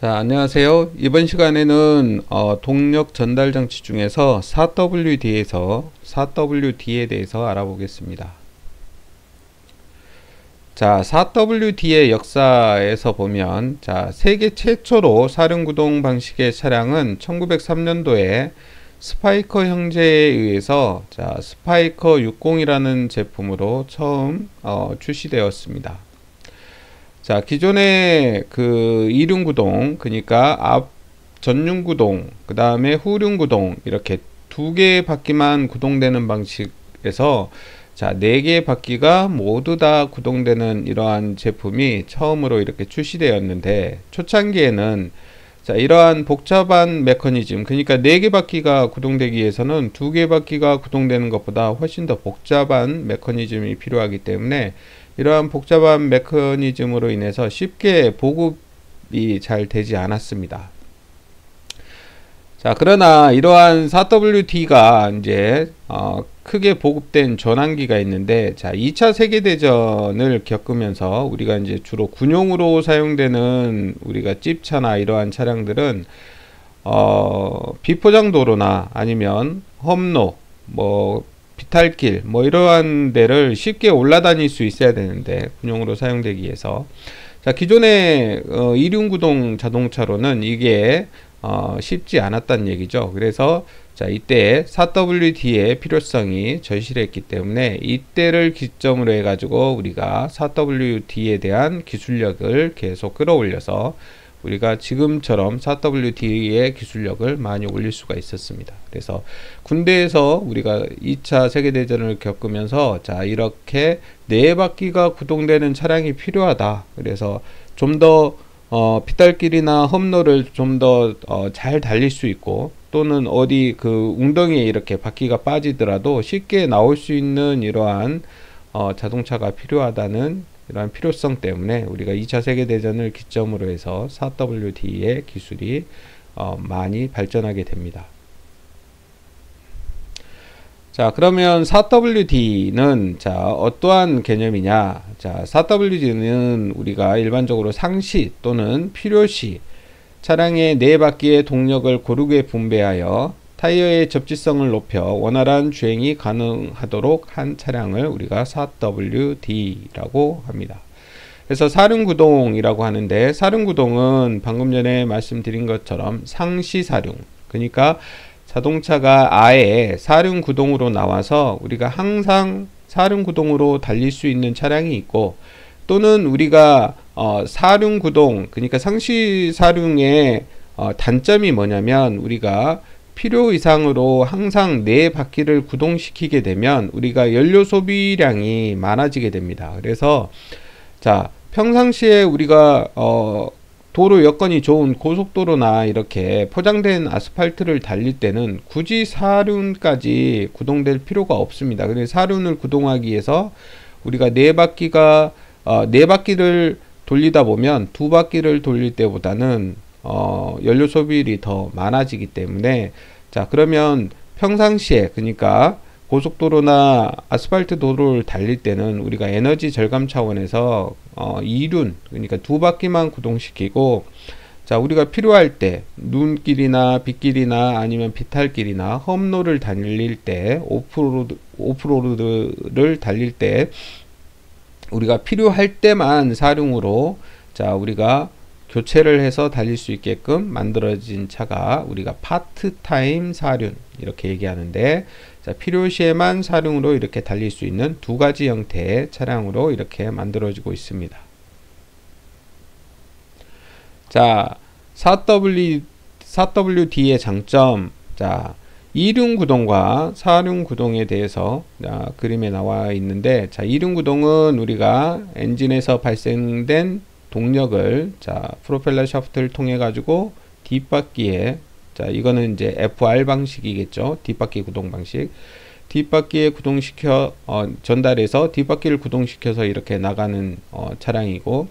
자, 안녕하세요. 이번 시간에는 동력 전달 장치 중에서 4WD에 대해서 알아보겠습니다. 자, 4WD의 역사에서 보면, 자, 세계 최초로 사륜구동 방식의 차량은 1903년도에 스파이커 형제에 의해서 스파이커 60이라는 제품으로 처음 출시되었습니다. 자, 기존의 그 이륜구동, 그러니까 앞 전륜구동, 그 다음에 후륜구동, 이렇게 두 개의 바퀴만 구동되는 방식에서 자, 네 개의 바퀴가 모두 다 구동되는 이러한 제품이 처음으로 이렇게 출시되었는데, 초창기에는 자, 이러한 복잡한 메커니즘, 그러니까 네 개 바퀴가 구동되기 위해서는 두 개 바퀴가 구동되는 것보다 훨씬 더 복잡한 메커니즘이 필요하기 때문에 이러한 복잡한 메커니즘으로 인해서 쉽게 보급이 잘 되지 않았습니다. 자, 그러나 이러한 4WD가 이제 크게 보급된 전환기가 있는데, 자, 2차 세계대전을 겪으면서 우리가 이제 주로 군용으로 사용되는 우리가 찝차나 이러한 차량들은 비포장 도로나 아니면 험로, 비탈길, 이러한 데를 쉽게 올라다닐 수 있어야 되는데, 군용으로 사용되기 위해서. 자, 기존의 이륜구동 자동차로는 이게 쉽지 않았다는 얘기죠. 그래서 자, 이때 4WD의 필요성이 절실했기 때문에 이때를 기점으로 해가지고 우리가 4WD에 대한 기술력을 계속 끌어올려서 우리가 지금처럼 4WD의 기술력을 많이 올릴 수가 있었습니다. 그래서 군대에서 우리가 2차 세계대전을 겪으면서 자, 이렇게 네 바퀴가 구동되는 차량이 필요하다. 그래서 좀 더 비탈길이나 험로를 좀 더 잘 달릴 수 있고, 또는 어디 그 웅덩이에 이렇게 바퀴가 빠지더라도 쉽게 나올 수 있는 이러한 자동차가 필요하다는 이러한 필요성 때문에 우리가 2차 세계대전을 기점으로 해서 4WD의 기술이 많이 발전하게 됩니다. 자, 그러면 4WD는 자, 어떠한 개념이냐? 자, 4WD는 우리가 일반적으로 상시 또는 필요시 차량의 네 바퀴의 동력을 고르게 분배하여 타이어의 접지성을 높여 원활한 주행이 가능하도록 한 차량을 우리가 4WD라고 합니다. 그래서 사륜구동이라고 하는데, 사륜구동은 방금 전에 말씀드린 것처럼 상시사륜, 그러니까 자동차가 아예 사륜구동으로 나와서 우리가 항상 사륜구동으로 달릴 수 있는 차량이 있고, 또는 우리가 사륜구동, 그러니까 상시사륜의 단점이 뭐냐면, 우리가 필요 이상으로 항상 네 바퀴를 구동시키게 되면 우리가 연료 소비량이 많아지게 됩니다. 그래서 자, 평상시에 우리가 도로 여건이 좋은 고속도로나 이렇게 포장된 아스팔트를 달릴 때는 굳이 사륜까지 구동될 필요가 없습니다. 그래서 사륜을 구동하기 위해서 우리가 네 바퀴를 돌리다 보면 두 바퀴를 돌릴 때보다는 연료 소비율이 더 많아지기 때문에, 자, 그러면 평상시에, 그러니까 고속도로나 아스팔트 도로를 달릴 때는 우리가 에너지 절감 차원에서 이륜, 그러니까 두 바퀴만 구동시키고, 자, 우리가 필요할 때 눈길이나 빗길이나 아니면 비탈길이나 험로를 달릴 때, 오프로드를 달릴 때 우리가 필요할 때만 사륜으로 자, 우리가 교체를 해서 달릴 수 있게끔 만들어진 차가 우리가 파트타임 사륜 이렇게 얘기하는데, 자, 필요시에만 사륜으로 이렇게 달릴 수 있는 두 가지 형태의 차량으로 이렇게 만들어지고 있습니다. 자, 4WD의 장점, 자, 이륜구동과 사륜구동에 대해서 그림에 나와 있는데, 자, 이륜구동은 우리가 엔진에서 발생된 동력을 자, 프로펠러 샤프트를 통해 가지고 뒷바퀴에, 자, 이거는 이제 FR 방식이겠죠. 뒷바퀴 구동 방식. 뒷바퀴에 구동시켜 전달해서 뒷바퀴를 구동시켜서 이렇게 나가는 차량이고,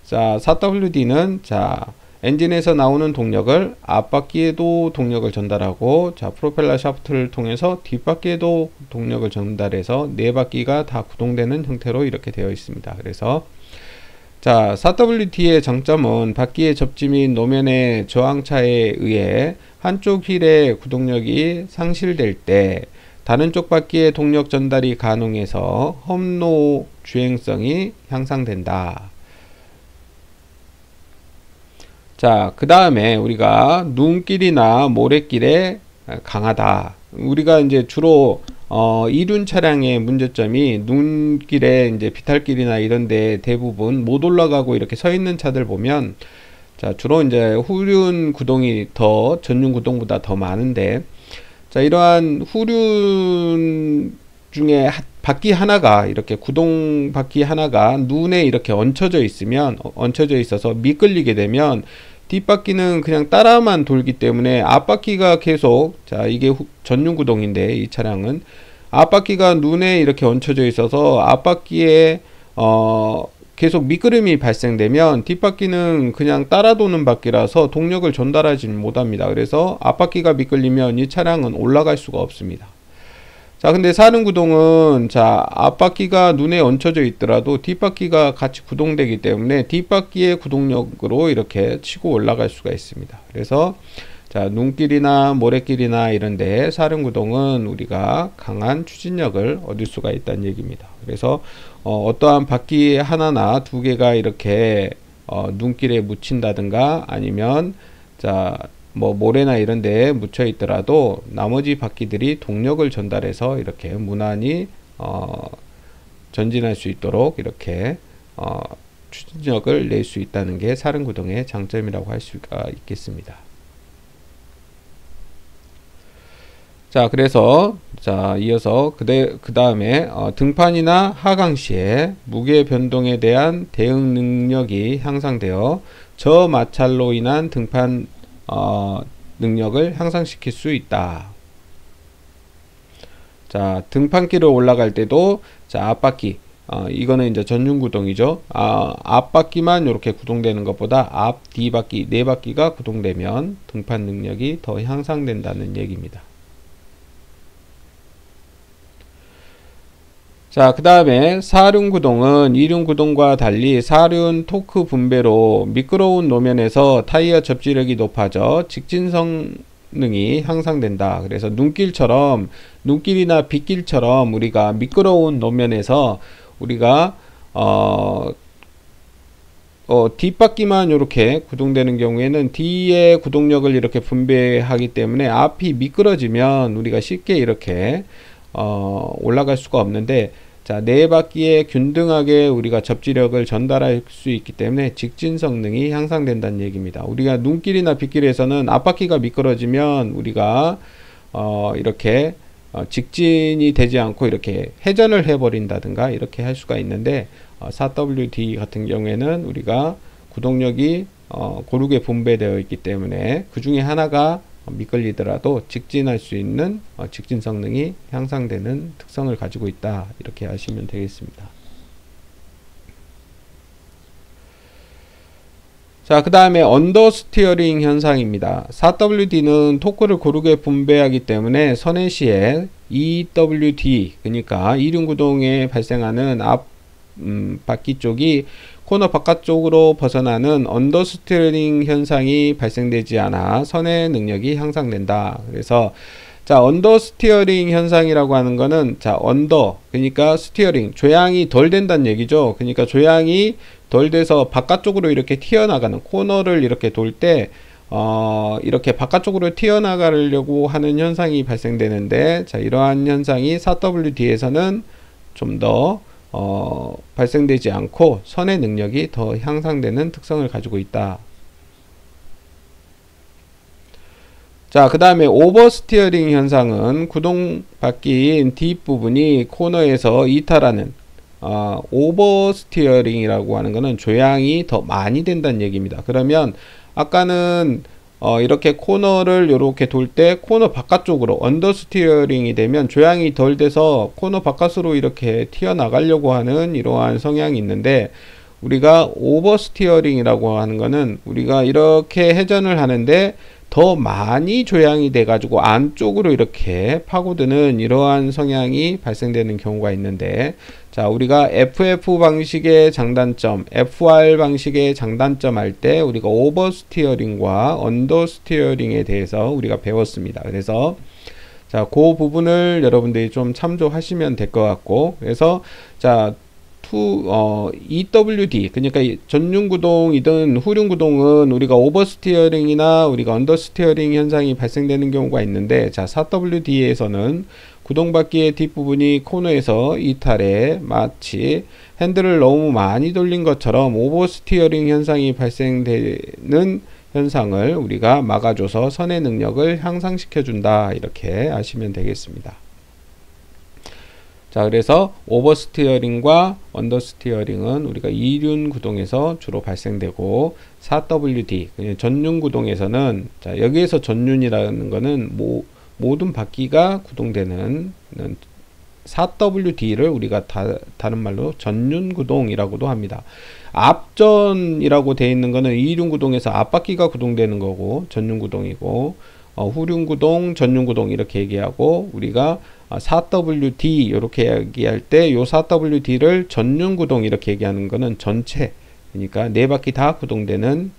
자, 4WD는 자, 엔진에서 나오는 동력을 앞바퀴에도 동력을 전달하고, 자, 프로펠러 샤프트를 통해서 뒷바퀴에도 동력을 전달해서 네 바퀴가 다 구동되는 형태로 이렇게 되어 있습니다. 그래서 자, 4WD의 장점은 바퀴의 접지 및 노면의 저항차에 의해 한쪽 휠의 구동력이 상실될 때 다른 쪽 바퀴의 동력 전달이 가능해서 험로 주행성이 향상된다. 자, 그 다음에 우리가 눈길이나 모래길에 강하다. 우리가 이제 주로 이륜 차량의 문제점이 눈길에 이제 비탈길이나 이런데 대부분 못 올라가고 이렇게 서 있는 차들 보면, 자, 주로 이제 후륜 구동이 더 전륜 구동보다 더 많은데, 자, 이러한 후륜 중에 바퀴 하나가 이렇게 구동 바퀴 하나가 눈에 이렇게 얹혀져 있어서 미끌리게 되면 뒷바퀴는 그냥 따라만 돌기 때문에 앞바퀴가 계속, 자, 이게 전륜 구동인데 이 차량은 앞바퀴가 눈에 이렇게 얹혀져 있어서 앞바퀴에 계속 미끄럼이 발생되면 뒷바퀴는 그냥 따라 도는 바퀴라서 동력을 전달하지 못합니다. 그래서 앞바퀴가 미끌리면 이 차량은 올라갈 수가 없습니다. 자, 근데 사륜 구동은, 자, 앞바퀴가 눈에 얹혀져 있더라도 뒷바퀴가 같이 구동되기 때문에 뒷바퀴의 구동력으로 이렇게 치고 올라갈 수가 있습니다. 그래서, 자, 눈길이나 모래길이나 이런데 사륜 구동은 우리가 강한 추진력을 얻을 수가 있다는 얘기입니다. 그래서 어떠한 바퀴 하나나 두 개가 이렇게 눈길에 묻힌다든가 아니면, 자, 뭐 모래나 이런 데에 묻혀 있더라도 나머지 바퀴들이 동력을 전달해서 이렇게 무난히 전진할 수 있도록 이렇게 추진력을 낼 수 있다는 게 사륜 구동의 장점이라고 할 수가 있겠습니다. 자, 그래서, 자, 이어서 그 다음에 등판이나 하강 시에 무게 변동에 대한 대응 능력이 향상되어 저마찰로 인한 등판 능력을 향상시킬 수 있다. 자, 등판길을 올라갈 때도, 자, 앞바퀴, 이거는 이제 전륜 구동이죠. 앞바퀴만 이렇게 구동되는 것보다 앞, 뒤바퀴, 네 바퀴가 구동되면 등판 능력이 더 향상된다는 얘기입니다. 자, 그 다음에 사륜 구동은 이륜 구동과 달리 사륜 토크 분배로 미끄러운 노면에서 타이어 접지력이 높아져 직진 성능이 향상된다. 그래서 눈길이나 빗길처럼 우리가 미끄러운 노면에서 우리가 뒷바퀴만 이렇게 구동되는 경우에는 뒤에 구동력을 이렇게 분배하기 때문에 앞이 미끄러지면 우리가 쉽게 이렇게 올라갈 수가 없는데, 자, 네 바퀴에 균등하게 우리가 접지력을 전달할 수 있기 때문에 직진 성능이 향상된다는 얘기입니다. 우리가 눈길이나 빗길에서는 앞바퀴가 미끄러지면 우리가 이렇게 직진이 되지 않고 이렇게 회전을 해버린다든가 이렇게 할 수가 있는데, 4WD 같은 경우에는 우리가 구동력이 고르게 분배되어 있기 때문에 그 중에 하나가 미끌리더라도 직진할 수 있는 직진 성능이 향상되는 특성을 가지고 있다, 이렇게 하시면 되겠습니다. 자, 그 다음에 언더스티어링 현상입니다. 4WD는 토크를 고르게 분배하기 때문에 선회 시에 EWD, 그러니까 이륜 구동에 발생하는 앞 바퀴 쪽이 코너 바깥쪽으로 벗어나는 언더스티어링 현상이 발생되지 않아 선회 능력이 향상된다. 그래서, 자, 언더스티어링 현상이라고 하는 거는, 자, 그러니까 스티어링, 조향이 덜 된다는 얘기죠. 그러니까 조향이 덜 돼서 바깥쪽으로 이렇게 튀어나가는, 코너를 이렇게 돌 때 이렇게 바깥쪽으로 튀어나가려고 하는 현상이 발생되는데, 자, 이러한 현상이 4WD에서는 좀 더 발생되지 않고 선의 능력이 더 향상되는 특성을 가지고 있다. 자, 그 다음에 오버스티어링 현상은 구동 바퀴인 뒷부분이 코너에서 이탈하는, 오버스티어링이라고 하는 것은 조향이 더 많이 된다는 얘기입니다. 그러면 아까는 이렇게 코너를 이렇게 돌 때 코너 바깥쪽으로 언더스티어링이 되면 조향이 덜 돼서 코너 바깥으로 이렇게 튀어나가려고 하는 이러한 성향이 있는데, 우리가 오버스티어링이라고 하는 거는 우리가 이렇게 회전을 하는데 더 많이 조향이 돼 가지고 안쪽으로 이렇게 파고드는 이러한 성향이 발생되는 경우가 있는데, 자, 우리가 FF 방식의 장단점, FR 방식의 장단점 할 때 우리가 오버스티어링과 언더스티어링에 대해서 우리가 배웠습니다. 그래서 자, 그 부분을 여러분들이 좀 참조하시면 될 것 같고, 그래서 자, EWD, 그러니까 전륜구동이든 후륜구동은 우리가 오버스티어링이나 우리가 언더스티어링 현상이 발생되는 경우가 있는데, 자, 4WD에서는 구동바퀴의 뒷부분이 코너에서 이탈해 마치 핸들을 너무 많이 돌린 것처럼 오버스티어링 현상이 발생되는 현상을 우리가 막아줘서 선의 능력을 향상시켜 준다, 이렇게 아시면 되겠습니다. 자, 그래서 오버스티어링과 언더스티어링은 우리가 이륜 구동에서 주로 발생되고, 4WD 전륜 구동에서는, 자, 여기에서 전륜이라는 거는 모든 바퀴가 구동되는 4WD를 우리가 다른 말로 전륜 구동이라고도 합니다. 앞전이라고 되어 있는 거는 이륜 구동에서 앞바퀴가 구동되는 거고 전륜 구동이고, 후륜 구동, 전륜 구동 이렇게 얘기하고, 우리가 4WD 이렇게 얘기할 때 요 4WD를 전륜 구동 이렇게 얘기하는 거는 전체, 그러니까 네 바퀴 다 구동되는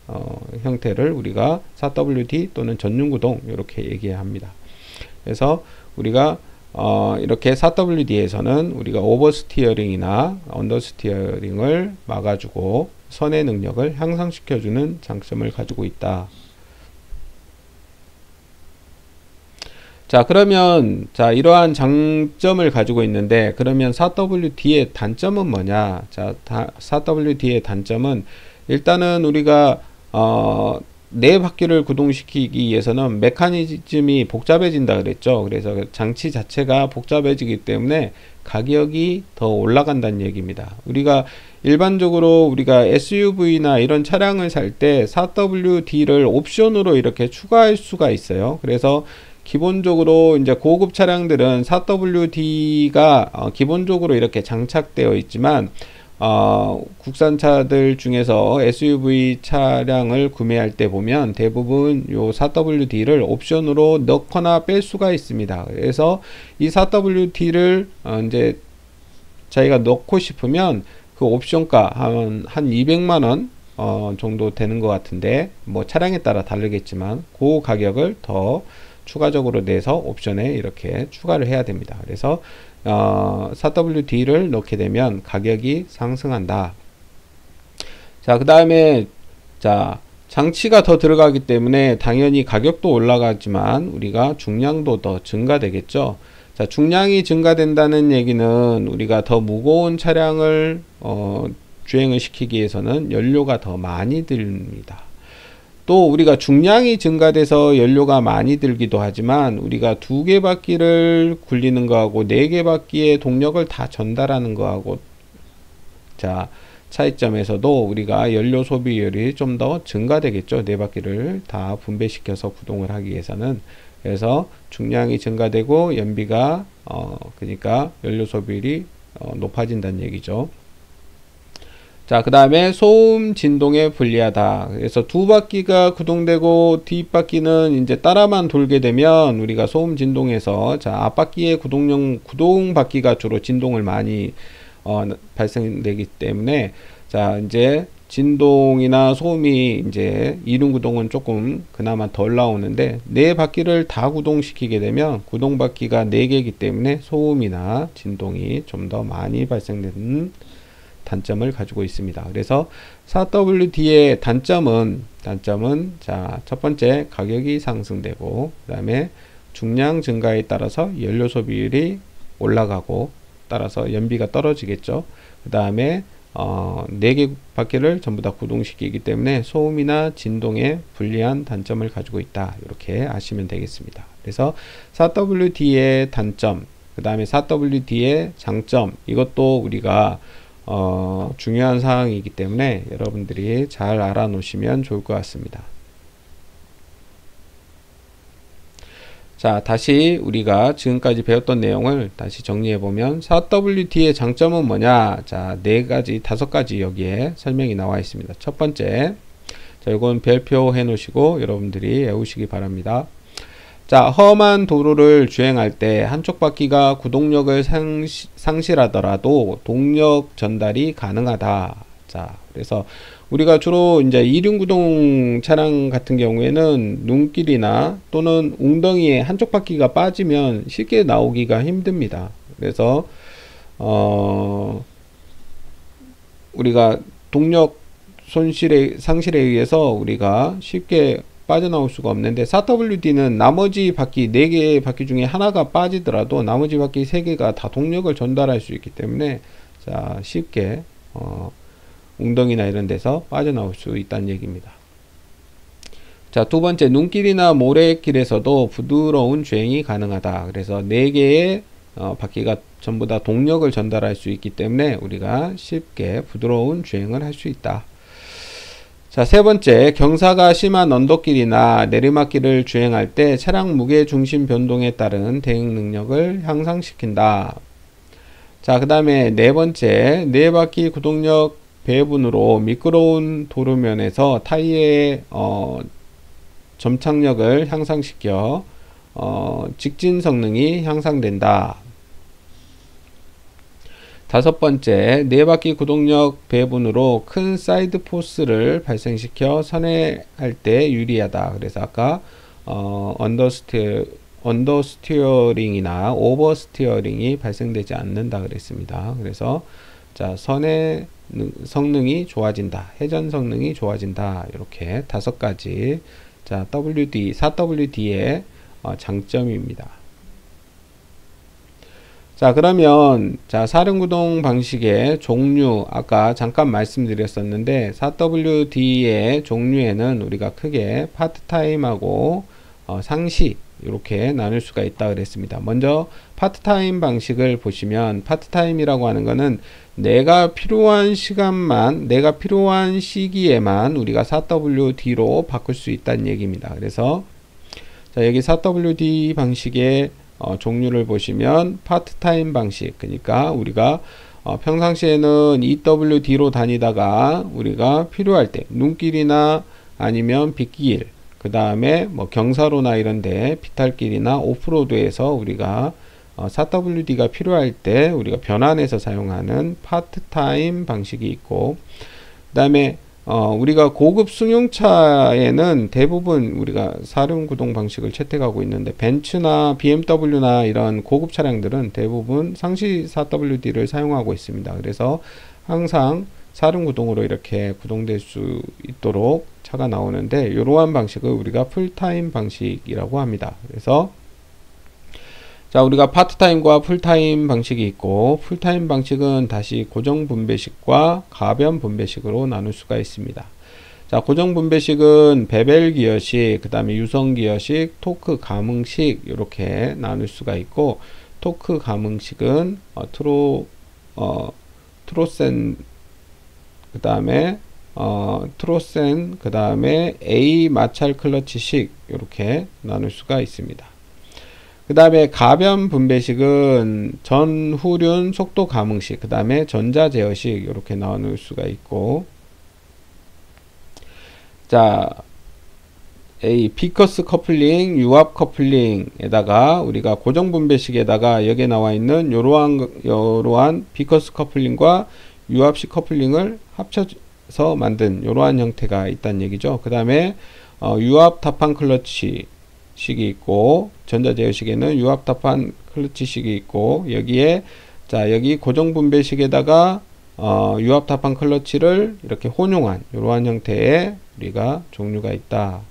형태를 우리가 4WD 또는 전륜 구동 이렇게 얘기합니다. 그래서 우리가 이렇게 4WD에서는 우리가 오버스티어링이나 언더스티어링을 막아주고 선의 능력을 향상시켜주는 장점을 가지고 있다. 자, 그러면 자, 이러한 장점을 가지고 있는데, 그러면 4WD의 단점은 뭐냐? 자, 4WD의 단점은 일단은 우리가 네 바퀴를 구동시키기 위해서는 메커니즘이 복잡해진다 그랬죠. 그래서 장치 자체가 복잡해지기 때문에 가격이 더 올라간다는 얘기입니다. 우리가 일반적으로 우리가 SUV나 이런 차량을 살 때 4WD를 옵션으로 이렇게 추가할 수가 있어요. 그래서 기본적으로 이제 고급 차량들은 4WD가 기본적으로 이렇게 장착되어 있지만, 국산차들 중에서 SUV 차량을 구매할 때 보면 대부분 요 4WD를 옵션으로 넣거나 뺄 수가 있습니다. 그래서 이 4WD를 이제 자기가 넣고 싶으면 그 옵션가 한 200만원 정도 되는 것 같은데, 뭐 차량에 따라 다르겠지만 그 가격을 더 추가적으로 내서 옵션에 이렇게 추가를 해야 됩니다. 그래서 4WD를 넣게 되면 가격이 상승한다. 자, 그 다음에 자, 장치가 더 들어가기 때문에 당연히 가격도 올라가지만 우리가 중량도 더 증가되겠죠. 자, 중량이 증가된다는 얘기는 우리가 더 무거운 차량을 주행을 시키기 위해서는 연료가 더 많이 듭니다. 또 우리가 중량이 증가돼서 연료가 많이 들기도 하지만, 우리가 2개 바퀴를 굴리는 거하고 4개 바퀴의 동력을 다 전달하는 거하고, 자, 차이점에서도 우리가 연료 소비율이 좀 더 증가되겠죠. 4바퀴를 다 분배시켜서 구동을 하기 위해서는. 그래서 중량이 증가되고 연비가 그러니까 연료 소비율이 높아진다는 얘기죠. 자, 그 다음에 소음 진동에 불리하다. 그래서 2바퀴가 구동되고 뒷바퀴는 이제 따라만 돌게 되면 우리가 소음 진동에서, 자, 앞바퀴의 구동 바퀴가 주로 진동을 많이 발생되기 때문에, 자, 이제 진동이나 소음이 이제 이륜 구동은 조금 그나마 덜 나오는데, 4바퀴를 다 구동시키게 되면 구동 바퀴가 4개이기 때문에 소음이나 진동이 좀 더 많이 발생되는 단점을 가지고 있습니다. 그래서 4WD의 단점은 자, 첫 번째 가격이 상승되고, 그 다음에 중량 증가에 따라서 연료 소비율이 올라가고 따라서 연비가 떨어지겠죠. 그 다음에 4개 바퀴를 전부 다 구동시키기 때문에 소음이나 진동에 불리한 단점을 가지고 있다, 이렇게 아시면 되겠습니다. 그래서 4WD의 단점, 그 다음에 4WD의 장점, 이것도 우리가 중요한 사항이기 때문에 여러분들이 잘 알아 놓으시면 좋을 것 같습니다. 자, 다시 우리가 지금까지 배웠던 내용을 다시 정리해 보면, 4WD의 장점은 뭐냐? 자, 5가지 여기에 설명이 나와 있습니다. 첫 번째, 자, 자, 요건 별표 해 놓으시고 여러분들이 외우시기 바랍니다. 자, 험한 도로를 주행할 때 한쪽 바퀴가 구동력을 상실하더라도 동력 전달이 가능하다. 자, 그래서 우리가 주로 이제 이륜구동 차량 같은 경우에는 눈길이나 또는 웅덩이에 한쪽 바퀴가 빠지면 쉽게 나오기가 힘듭니다. 그래서 우리가 동력 상실에 의해서 우리가 쉽게 빠져나올 수가 없는데 4WD는 나머지 바퀴 4개의 바퀴 중에 하나가 빠지더라도 나머지 바퀴 3개가 다 동력을 전달할 수 있기 때문에 자, 쉽게 웅덩이나 이런 데서 빠져나올 수 있다는 얘기입니다. 자, 두 번째, 눈길이나 모래길에서도 부드러운 주행이 가능하다. 그래서 4개의 바퀴가 전부 다 동력을 전달할 수 있기 때문에 우리가 쉽게 부드러운 주행을 할 수 있다. 자, 세 번째, 경사가 심한 언덕길이나 내리막길을 주행할 때 차량 무게 중심 변동에 따른 대응 능력을 향상시킨다. 자, 그 다음에 네 번째, 4바퀴 구동력 배분으로 미끄러운 도로면에서 타이어의 점착력을 향상시켜 직진 성능이 향상된다. 다섯 번째, 4바퀴 구동력 배분으로 큰 사이드 포스를 발생시켜 선회할 때 유리하다. 그래서 아까 언더스티어링이나 오버스티어링이 발생되지 않는다 그랬습니다. 그래서 자, 선회 성능이 좋아진다, 회전 성능이 좋아진다, 이렇게 5가지 자, 4WD의 장점입니다. 자, 그러면 자, 사륜구동 방식의 종류 아까 잠깐 말씀드렸었는데 4WD의 종류에는 우리가 크게 파트타임하고 상시 이렇게 나눌 수가 있다 그랬습니다. 먼저 파트타임 방식을 보시면 파트타임이라고 하는 거는 내가 필요한 시간만, 내가 필요한 시기에만 우리가 4WD로 바꿀 수 있다는 얘기입니다. 그래서 자, 여기 4WD 방식의 종류를 보시면 파트타임 방식, 그러니까 우리가 평상시에는 EWD로 다니다가 우리가 필요할 때 눈길이나 아니면 빗길, 그 다음에 뭐 경사로나 이런데 비탈길이나 오프로드에서 우리가 4WD가 필요할 때 우리가 변환해서 사용하는 파트타임 방식이 있고, 그 다음에 우리가 고급 승용차에는 대부분 우리가 사륜구동 방식을 채택하고 있는데 벤츠나 BMW나 이런 고급 차량들은 대부분 상시 4WD를 사용하고 있습니다. 그래서 항상 사륜구동으로 이렇게 구동될 수 있도록 차가 나오는데 이러한 방식을 우리가 풀타임 방식이라고 합니다. 그래서 자, 우리가 파트타임과 풀타임 방식이 있고, 풀타임 방식은 다시 고정 분배식과 가변 분배식으로 나눌 수가 있습니다. 자, 고정 분배식은 베벨 기어식, 그 다음에 유성 기어식, 토크 감응식 이렇게 나눌 수가 있고, 토크 감응식은 트로센, 그 다음에 트로센, 그 다음에 A 마찰 클러치식 이렇게 나눌 수가 있습니다. 그 다음에 가변 분배식은 전후륜 속도 감응식, 그 다음에 전자 제어식 이렇게 나눌 수가 있고, 자, A 비커스 커플링, 유압 커플링에다가 우리가 고정 분배식에다가 여기에 나와 있는 요러한 비커스 커플링과 유압식 커플링을 합쳐서 만든 요러한 형태가 있다는 얘기죠. 그 다음에 유압 타판 클러치 식이 있고, 전자제어식에는 유압 타판 클러치식이 있고, 여기에 자, 여기 고정 분배식에다가 유압 타판 클러치를 이렇게 혼용한 이러한 형태의 우리가 종류가 있다.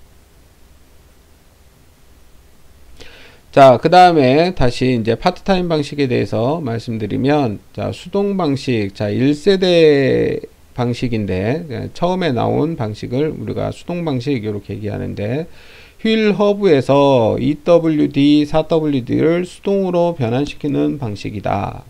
자, 그 다음에 다시 이제 파트타임 방식에 대해서 말씀드리면, 자, 수동 방식, 자, 1세대 방식인데 처음에 나온 방식을 우리가 수동 방식 이렇게 얘기하는데, 휠 허브에서 EWD, 4WD를 수동으로 변환시키는 방식이다.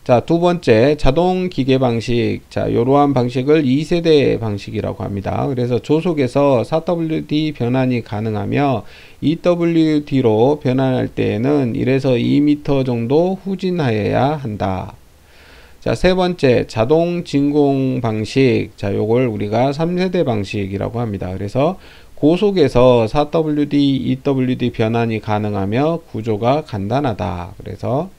자, 두 번째, 자동 기계 방식. 자, 이러한 방식을 2세대 방식이라고 합니다. 그래서 조속에서 4WD 변환이 가능하며 EWD로 변환할 때에는 1에서 2m 정도 후진하여야 한다. 자, 세 번째, 자동 진공 방식. 자, 요걸 우리가 3세대 방식이라고 합니다. 그래서 고속에서 4WD, EWD 변환이 가능하며 구조가 간단하다. 그래서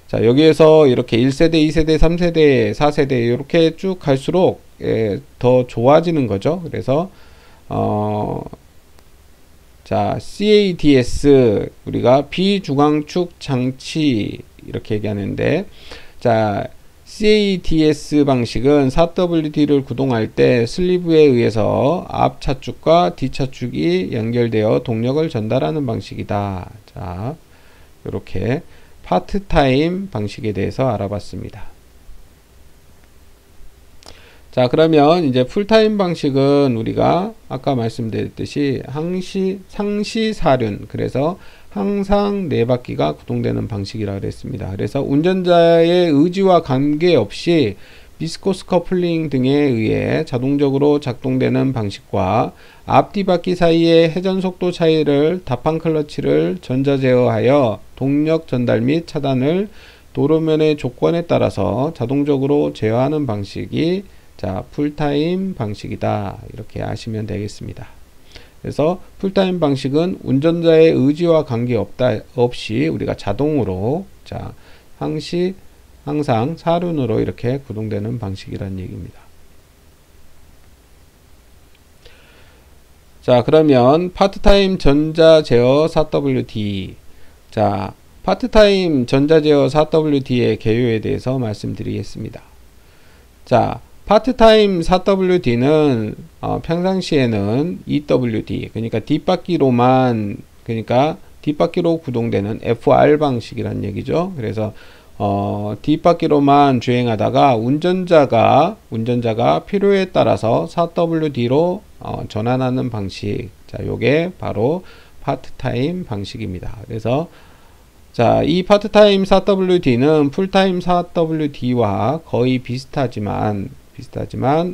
자, 여기에서 이렇게 1세대, 2세대, 3세대, 4세대 이렇게 쭉 갈수록 더 좋아지는 거죠. 그래서 자, CADS 우리가 비중앙축 장치 이렇게 얘기하는데, 자, CADS 방식은 4WD를 구동할 때 슬리브에 의해서 앞 차축과 뒤 차축이 연결되어 동력을 전달하는 방식이다. 자, 이렇게 파트타임 방식에 대해서 알아봤습니다. 자, 그러면 이제 풀타임 방식은 우리가 아까 말씀드렸듯이 상시사륜, 그래서 항상 4바퀴가 구동되는 방식이라 그랬습니다. 그래서 운전자의 의지와 관계없이 비스코스 커플링 등에 의해 자동적으로 작동되는 방식과 앞뒤 바퀴 사이의 회전 속도 차이를 답한 클러치를 전자 제어하여 동력 전달 및 차단을 도로면의 조건에 따라서 자동적으로 제어하는 방식이 자, 풀타임 방식이다. 이렇게 아시면 되겠습니다. 그래서 풀타임 방식은 운전자의 의지와 관계없이 우리가 자동으로 자, 항상 사륜으로 이렇게 구동되는 방식이라는 얘기입니다. 자, 그러면 파트타임 전자 제어 4WD. 자, 파트타임 전자 제어 4WD의 개요에 대해서 말씀드리겠습니다. 자, 파트타임 4WD는 평상시에는 EWD, 그러니까 뒷바퀴로만, 그러니까 뒷바퀴로 구동되는 FR 방식이란 얘기죠. 그래서 뒷바퀴로만 주행하다가 운전자가 필요에 따라서 4WD로 전환하는 방식. 자, 요게 바로 파트타임 방식입니다. 그래서 자, 이 파트타임 4WD는 풀타임 4WD와 거의 비슷하지만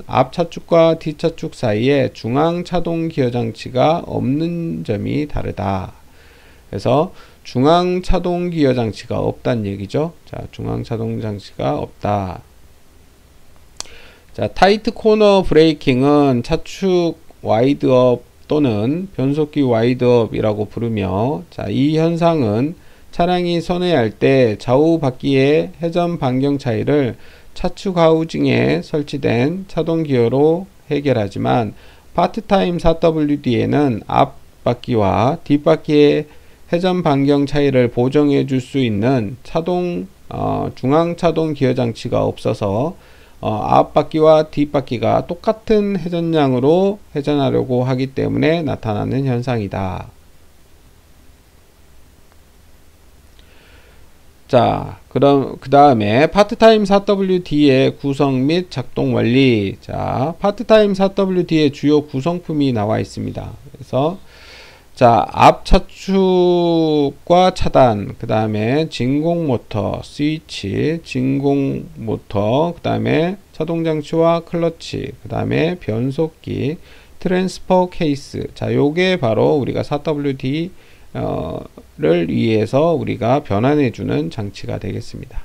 앞 차축과 뒤 차축 사이에 중앙 차동 기어 장치가 없는 점이 다르다. 그래서 중앙 차동 기어 장치가 없다는 얘기죠. 자, 중앙 차동 장치가 없다. 자, 타이트 코너 브레이킹은 차축 와이드업 또는 변속기 와이드업이라고 부르며, 자, 이 현상은 차량이 선회할 때 좌우 바퀴의 회전 반경 차이를 차축 하우징에 설치된 차동 기어로 해결하지만 파트타임 4WD에는 앞 바퀴와 뒷 바퀴의 회전 반경 차이를 보정해 줄 수 있는 중앙 차동 기어 장치가 없어서 앞 바퀴와 뒷 바퀴가 똑같은 회전량으로 회전하려고 하기 때문에 나타나는 현상이다. 자, 그럼 그 다음에 파트타임 4WD의 구성 및 작동 원리. 자, 파트타임 4WD의 주요 구성품이 나와 있습니다. 그래서 자, 앞 차축과 차단, 그 다음에 진공 모터, 스위치, 진공 모터, 그 다음에 자동 장치와 클러치, 그 다음에 변속기, 트랜스퍼 케이스. 자, 요게 바로 우리가 4WD 를 위해서 우리가 변환해 주는 장치가 되겠습니다.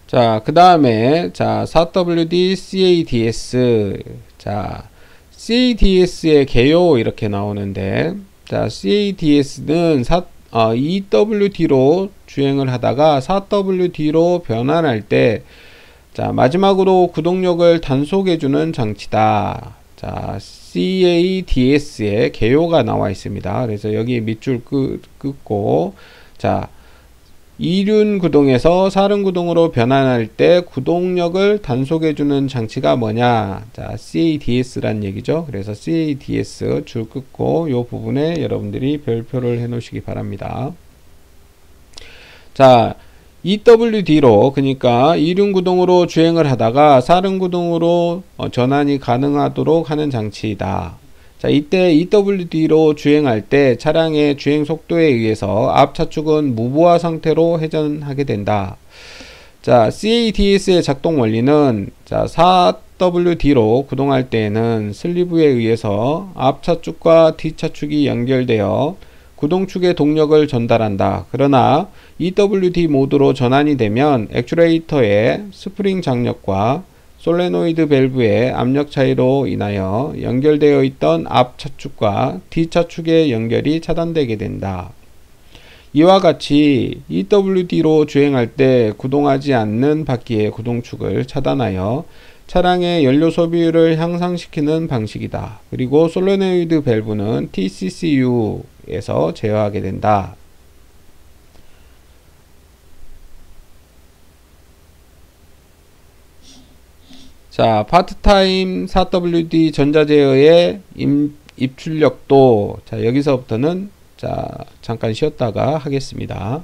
자, 그 다음에 자, 4WD CADS. 자, CADS의 개요 이렇게 나오는데, 자, CADS는 EWD로 주행을 하다가 4WD로 변환할 때, 자, 마지막으로 구동력을 단속해주는 장치다. 자, CADS의 개요가 나와 있습니다. 그래서 여기 밑줄 긋고, 자, 2륜 구동에서 4륜 구동으로 변환할 때 구동력을 단속해주는 장치가 뭐냐? 자, CADS란 얘기죠. 그래서 CADS 줄 긋고 이 부분에 여러분들이 별표를 해 놓으시기 바랍니다. 자, EWD로, 그러니까 2륜 구동으로 주행을 하다가 4륜 구동으로 전환이 가능하도록 하는 장치이다. 자, 이때 EWD로 주행할 때 차량의 주행 속도에 의해서 앞 차축은 무보화 상태로 회전하게 된다. 자, CADS의 작동 원리는 자, 4WD로 구동할 때에는 슬리브에 의해서 앞 차축과 뒤 차축이 연결되어 구동축에 동력을 전달한다. 그러나 EWD 모드로 전환이 되면 액추에이터의 스프링 장력과 솔레노이드 밸브의 압력 차이로 인하여 연결되어 있던 앞 차축과 뒤 차축의 연결이 차단되게 된다. 이와 같이 EWD로 주행할 때 구동하지 않는 바퀴의 구동축을 차단하여 차량의 연료 소비율을 향상시키는 방식이다. 그리고 솔레노이드 밸브는 TCCU에서 제어하게 된다. 자, 파트타임 4WD 전자제어의 입출력도, 자, 여기서부터는 자, 잠깐 쉬었다가 하겠습니다.